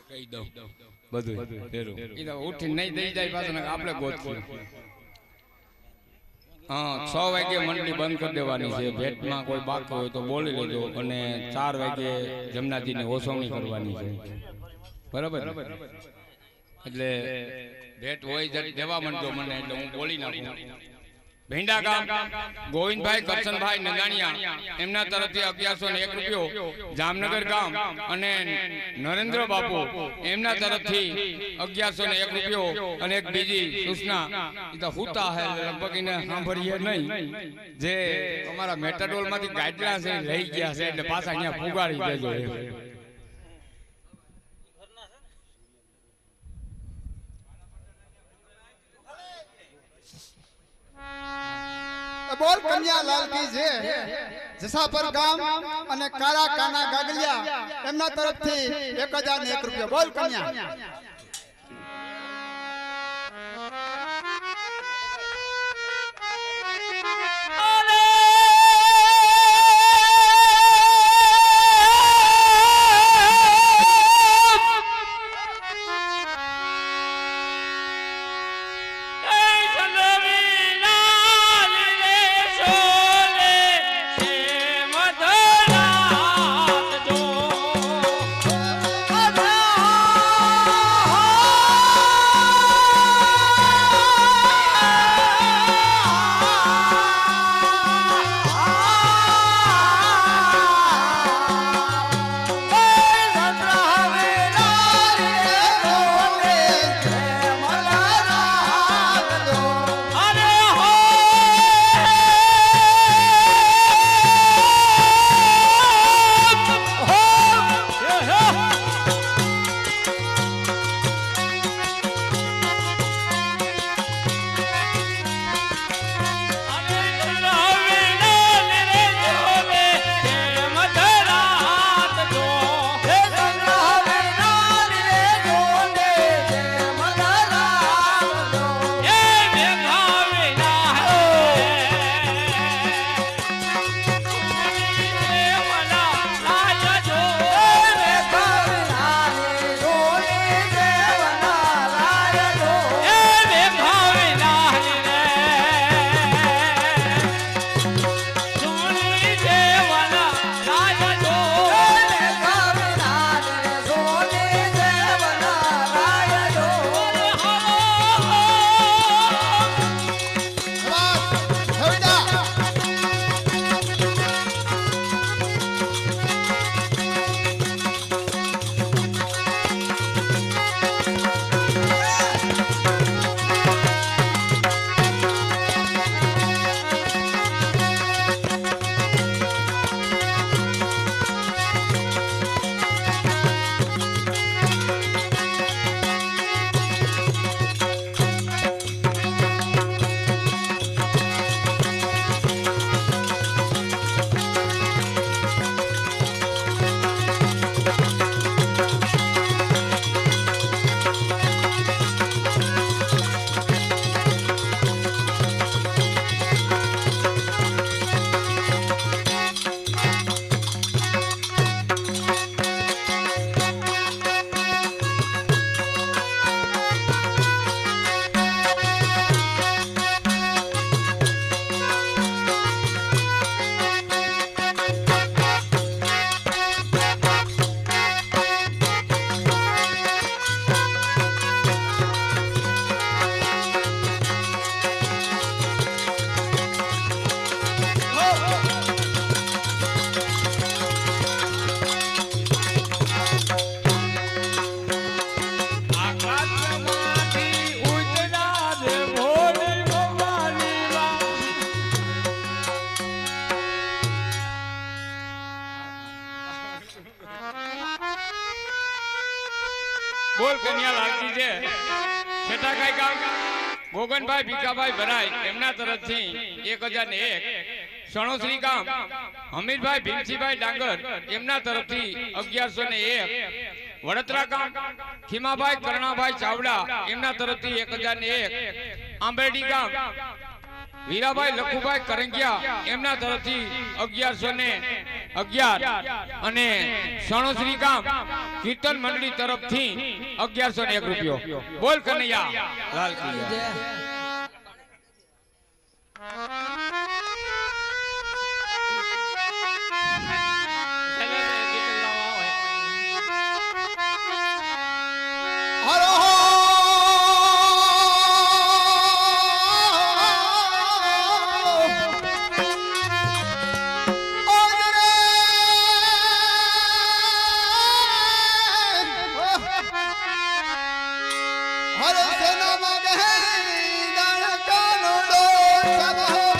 કહી દઉં બધું એ તો ઉઠી નહીં દઈ જાય પાછું આપણે ગોતશું. હા, 6 વાગે મંડળી બંધ કરી દેવાની છે. ભેટમાં કોઈ બાકી હોય તો બોલી લેજો અને 4 વાગે જમનાજીની ઓસવણી કરવાની છે. બરાબર, એટલે ભેટ હોય દેવા માંડજો મને, એટલે હું બોલી નાખું. ભીંડા ગામ ગોવિંદભાઈ કરશનભાઈ નંદાણીયા એમના તરફથી 1101 રૂપિયો. જામનગર ગામ અને નરેન્દ્ર બાપુ એમના તરફથી 1101 રૂપિયો. અને એક બીજી સૂચના એ તો હુતા હે લગભગ એને સાંભળીએ નહીં, જે અમારા મેટાડોલ માંથી ગાડલા છે લઈ ગયા છે, એટલે પાછા અહીંયા પુગાડી દેજો. બોલ કન્યા લાલ કી જય. જસાપર ગામ અને કારા કાના ગાગલિયા એમના તરફથી 1001 રૂપિયા. બોલ કન્યા. બોલ કન્યા લાલજી છે છેટાકાઈ ગામ ગોગનભાઈ ભીખાભાઈ ભરાય એમના તરફથી 1001 સણોસરી ગામ હમીરભાઈ ભીમસીભાઈ ડાંગર એમના તરફથી 1101 વડોદરા ગામ ખીમાભાઈ કરણાભાઈ ચાવડા એમના તરફથી 1001 આંબેડી ગામ વીરાભાઈ લખુભાઈ કરંગિયા એમના તરફથી 1111 અને સણોસરી ગામ કીર્તન મંડળી તરફથી 1101 રૂપિયો બોલ કનૈયા લાલ કી જય. હરે સેના માં ગહે દાણ કાનો ડો સબ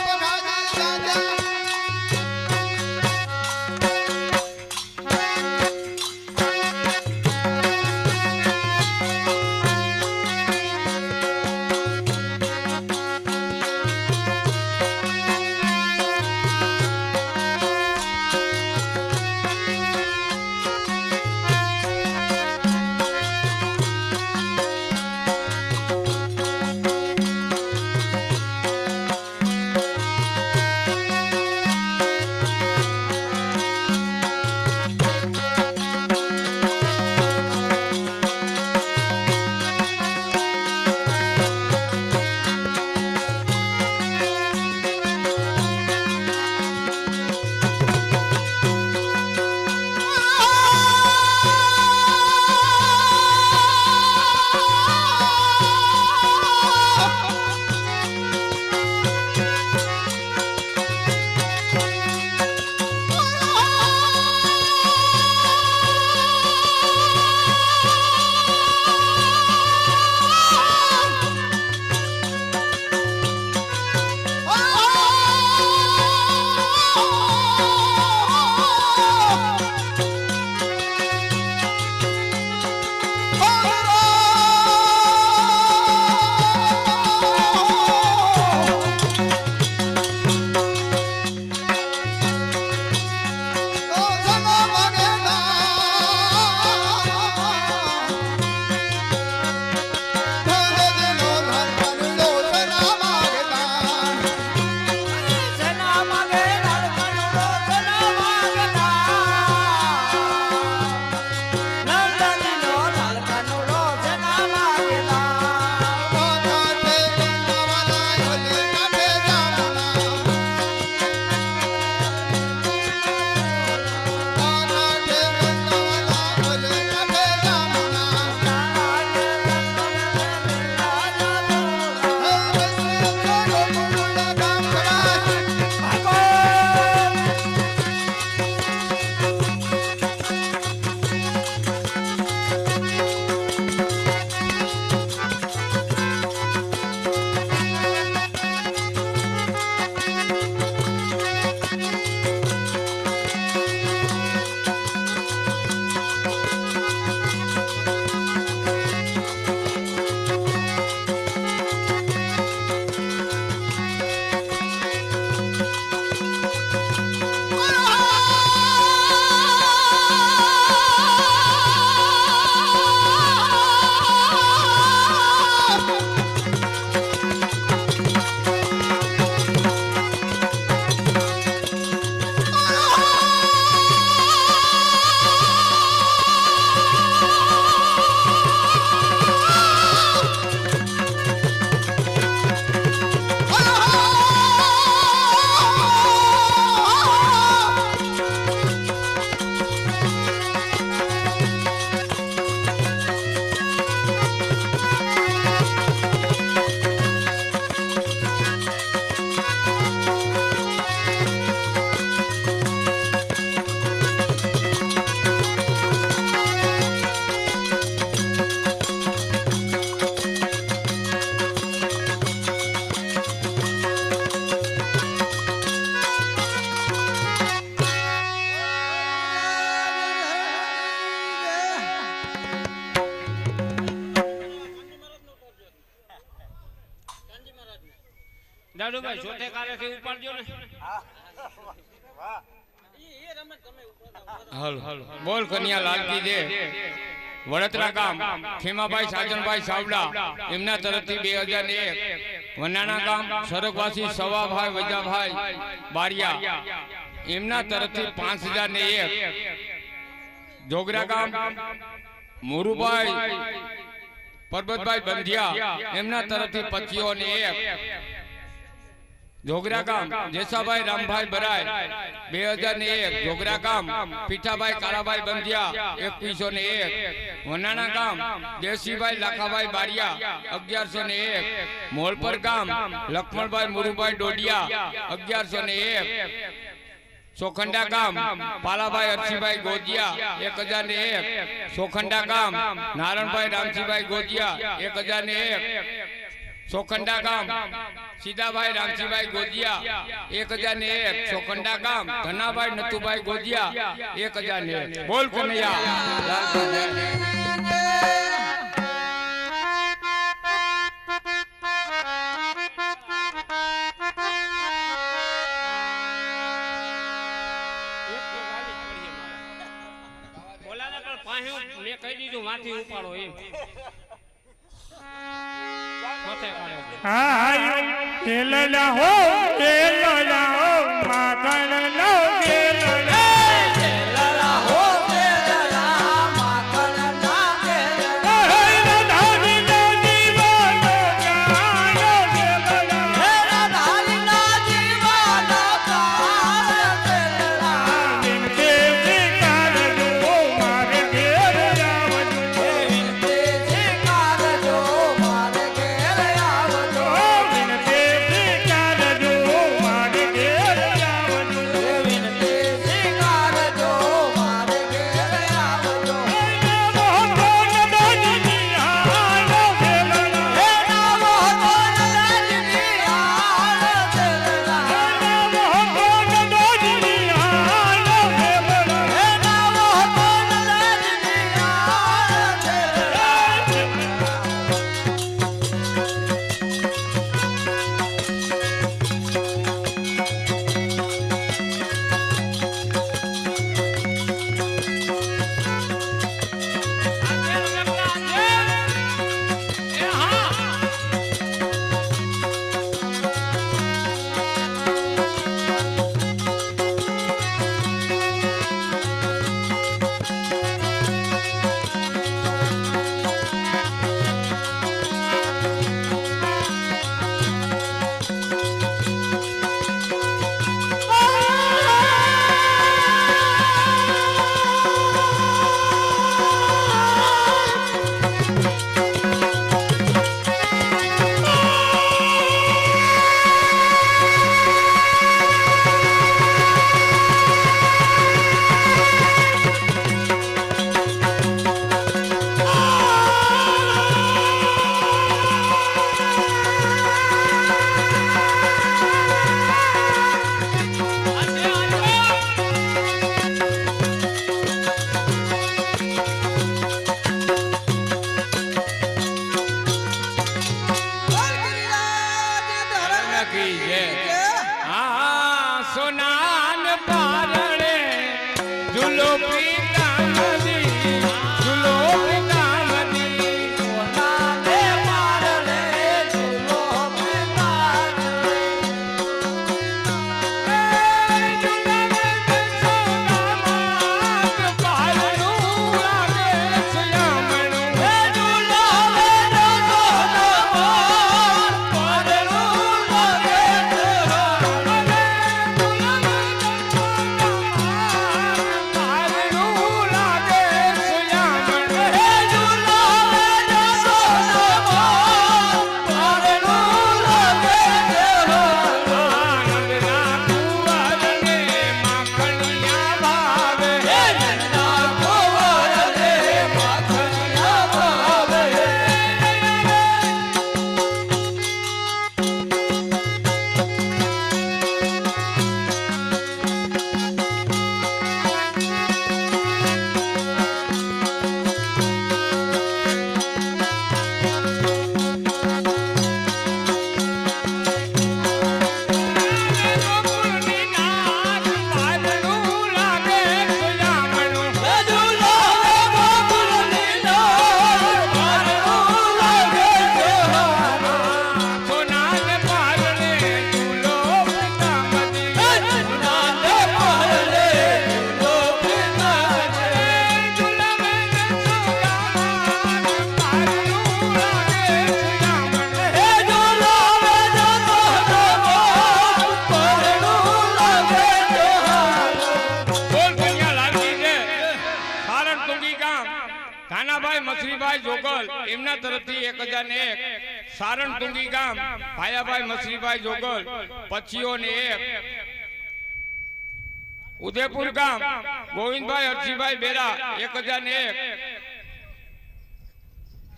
જાડુભાઈ ચોથે કારેથી ઉપાડજો ને. હાલ બોલ કન્યા લાલકી દે વડતરા ગામ ખેમાભાઈ સાજનભાઈ સાવડા એમના તરફથી 2001 વનાણા ગામ સરગવાસી સવાભાઈ વજાભાઈ બારિયા એમના તરફથી 5001 જોગરા ગામ મોરુભાઈ પરબતભાઈ બંધિયા એમના તરફથી 2501 જોગરા ગામ જેસાભાઈ રામભાઈ બરાય 2001 જોગરા ગામ પીઠાભાઈ કાળાભાઈ બંધિયા 2101 વનાણા ગામ દેવસીભાઈ લાખાભાઈ બારિયા 1101 મોલપર ગામ લક્ષ્મણભાઈ મુરુભાઈ ડોડિયા 1101 સોખંડા ગામ પાલાભાઈ અરસીભાઈ ગોજિયા 1001 સોખંડા ગામ નારણભાઈ રામજીભાઈ ગોજિયા 1001 સોખંડા ગામ સીધાભાઈ રામજીભાઈ ગોજિયા 1001 સોખંડા ગામ ધનાભાઈ નથુભાઈ ગોજિયા 1001 બોલ કનૈયા બોલાને પણ પાસે મેં કહી દીધું માથી ઉપાડો એમ. ચોથે કારેથી. કેલલા હો કેલલા હો માખણ લો કેલલા કેલલા હો કેલલા માખણ ના કેલલા હે રાધાની નો જીવન કાયો કેલલા હે રાધાની નો જીવન કાયો કેલલા વિનતે શિકાર જો મારે ઘેર આવજો વિનતે શિકાર જો મારે ઘેર આવજો વિનતે શિકાર જો મારે ઘેર આવજો વિનતે શિકાર જો મારે ઘેર આવજો નામો કોણ દાદની હાલો કેલલા હે નામો કોણ દાદની હાલો કેલલા નામો કોણ દાદની હાલો કેલલા હે નામો કોણ દાદની હાલો કેલલા કી જય સોનાન પારણે ઝૂલો પીતા નદી ઝૂલો પીતા નદી સોનાને પારણે ઝૂલો પીતા નદી દાનાભાઈ મસરીભાઈ જોગલ એમના તરફથી 1001 સારણ ટુંગી ગામ ભાયાભાઈ મસરીભાઈ જોગલ 2501 ઉદયપુર ગામ ગોવિંદભાઈ હરજીભાઈ બેરા 1001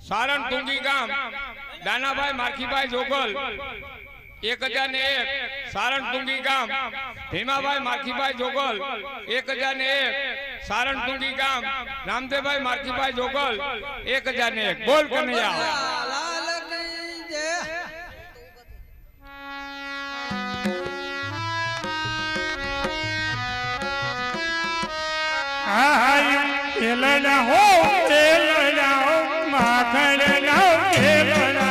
સારણ ટુંગી ગામ દાનાભાઈ માખીભાઈ જોગલ 1001 સારણ ટુંગી ગામ ભીમાભાઈ માખીભાઈ જોગલ 1001 સારણ ટુંગી ગામ રામદેવભાઈ માખીભાઈ જોગલ 1001 બોલ કનૈયા એલડા હો એલડા હો માખણ લાવ એલડા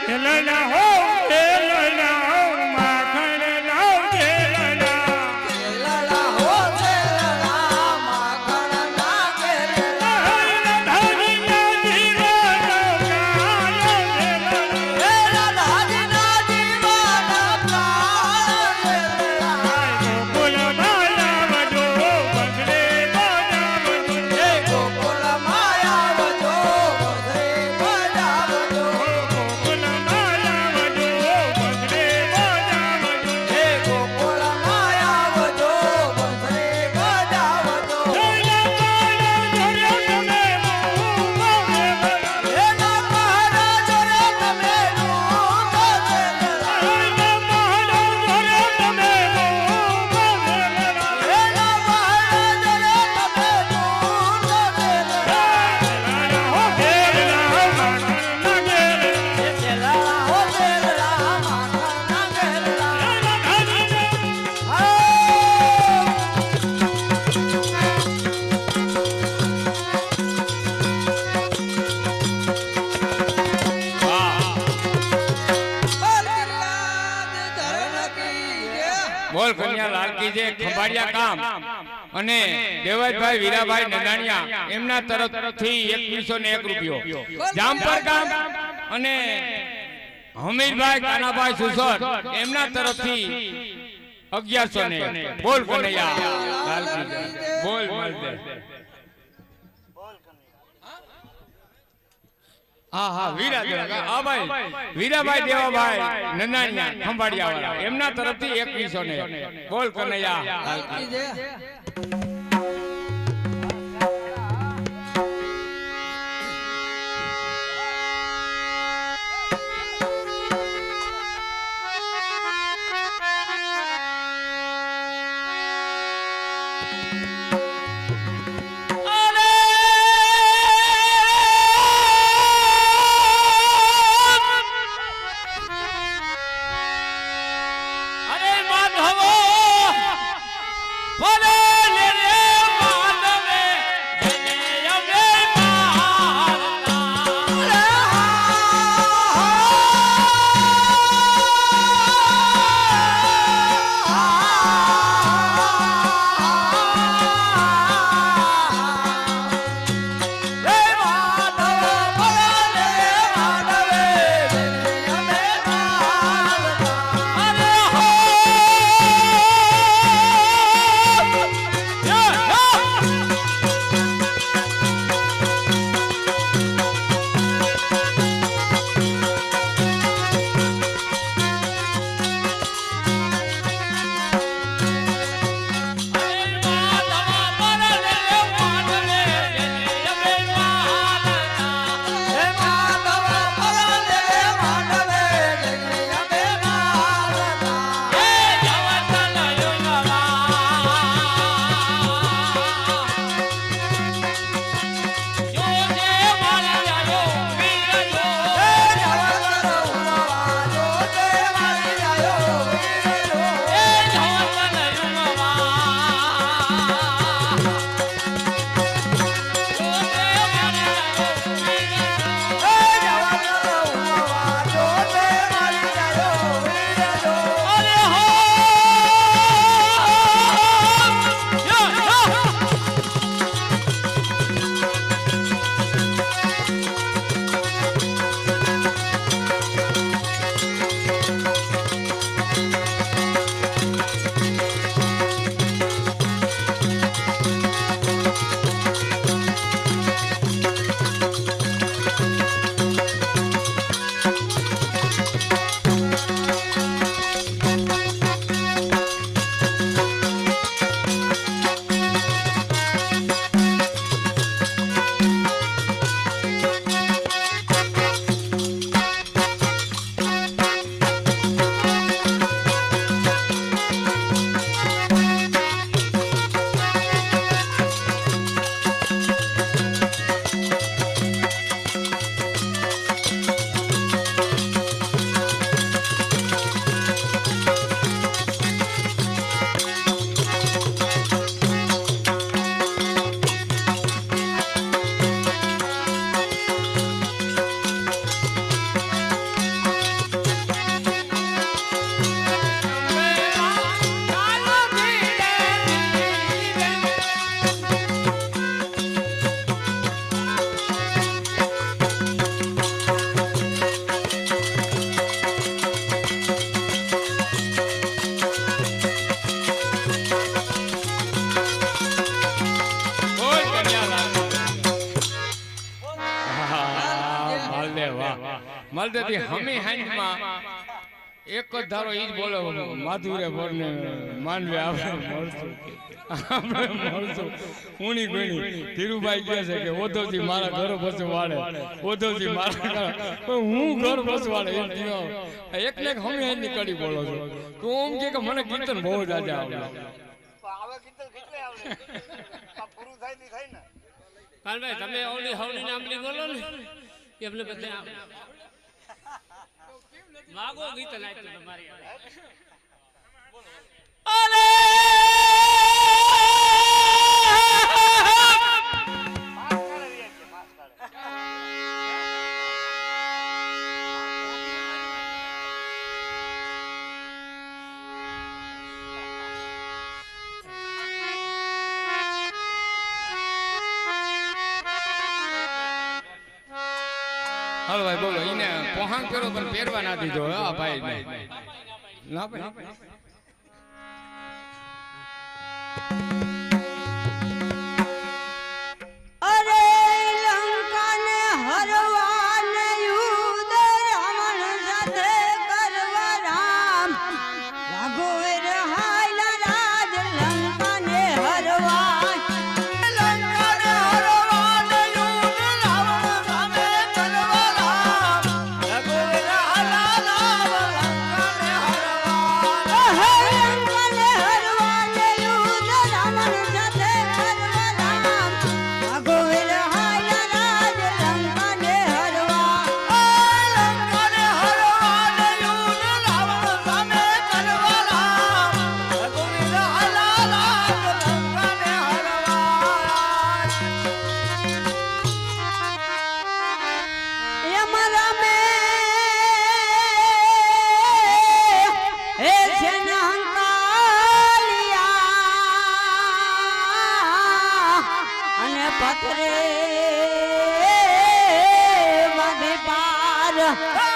એલડા હો એલડા હો માખણ લાવ એલડા બોલ કન્યા લાલકી જે ખંભાળિયા ગામ અને દેવતભાઈ વીરાભાઈ નનાણિયા એમના તરફથી 2101 રૂપિયો જામપર ગામ અને હમીરભાઈ કાનાભાઈ સુસર એમના તરફથી 1101 બોલ કનૈયા લાલકી બોલ મળદે હા હા વીરાભાઈ દેવાભાઈ નનાણિયા ખંભાળિયા વાળા એમના તરફથી 2101 બોલ કનૈયા લાલકી માલદેતી હમી હાંજમાં એક જ ધારો ઈ જ બોલે માધુરે ભરને માનવે આપણે મળશું ઉણી ગણી ધીરુભાઈ કહે છે કે ઓધવજી મારા ઘર બસવાડે ઓધવજી મારા હું ઘર બસવાડે એક ને એક હમી હાંજની કડી બોલો છો તું એમ કે મને કીર્તન બહુ જ આજે આવડે કાલભાઈ તમે ઓલી હવની નામની બોલો ને એમને બધા માગો ગીત નાખ્યું તમારી અરે હાલો ભાઈ બોલો એને પોહાંગ કર્યો પણ પહેરવા ના દીધો હા ભાઈ ના ભાઈ અરે લંકાને હરવાને યુદ્ધ રાવણ સાથે કરવા રામ રાઘવેર હાયલા રાજ લંકાને હરવા લંકાને હરવાને યુદ્ધ રાવણ સામે કરવા રામ રાઘવેર હાયલા રાજ લંકાને હરવા લંકાને હરવાને યુદ્ધ રાવણ હાથ રે બાંધી પાર